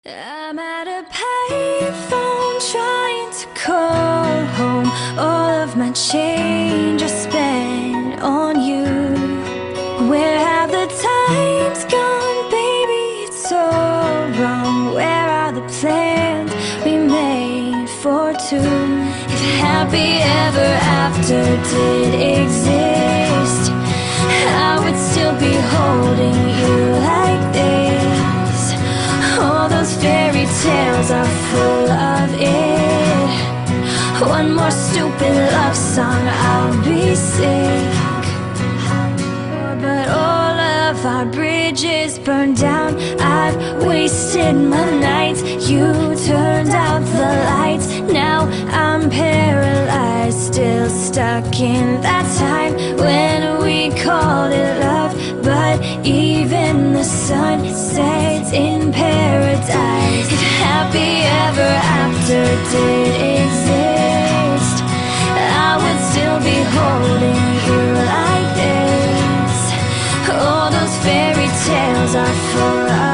I'm at a payphone trying to call home. All of my change I spent on you. Where have the times gone, baby? It's so wrong. Where are the plans we made for two? If happy ever after did exist, I would still be holding you like this. All those fairy tales are full of it. One more stupid love song, I'll be sick. But all of our bridges burned down. I've wasted my nights. You turned out the lights. Now I'm paralyzed, still stuck in that time when we called it love. But even the sun sets in paradise. If happy ever after did exist, I would still be holding you like this. All those fairy tales are full of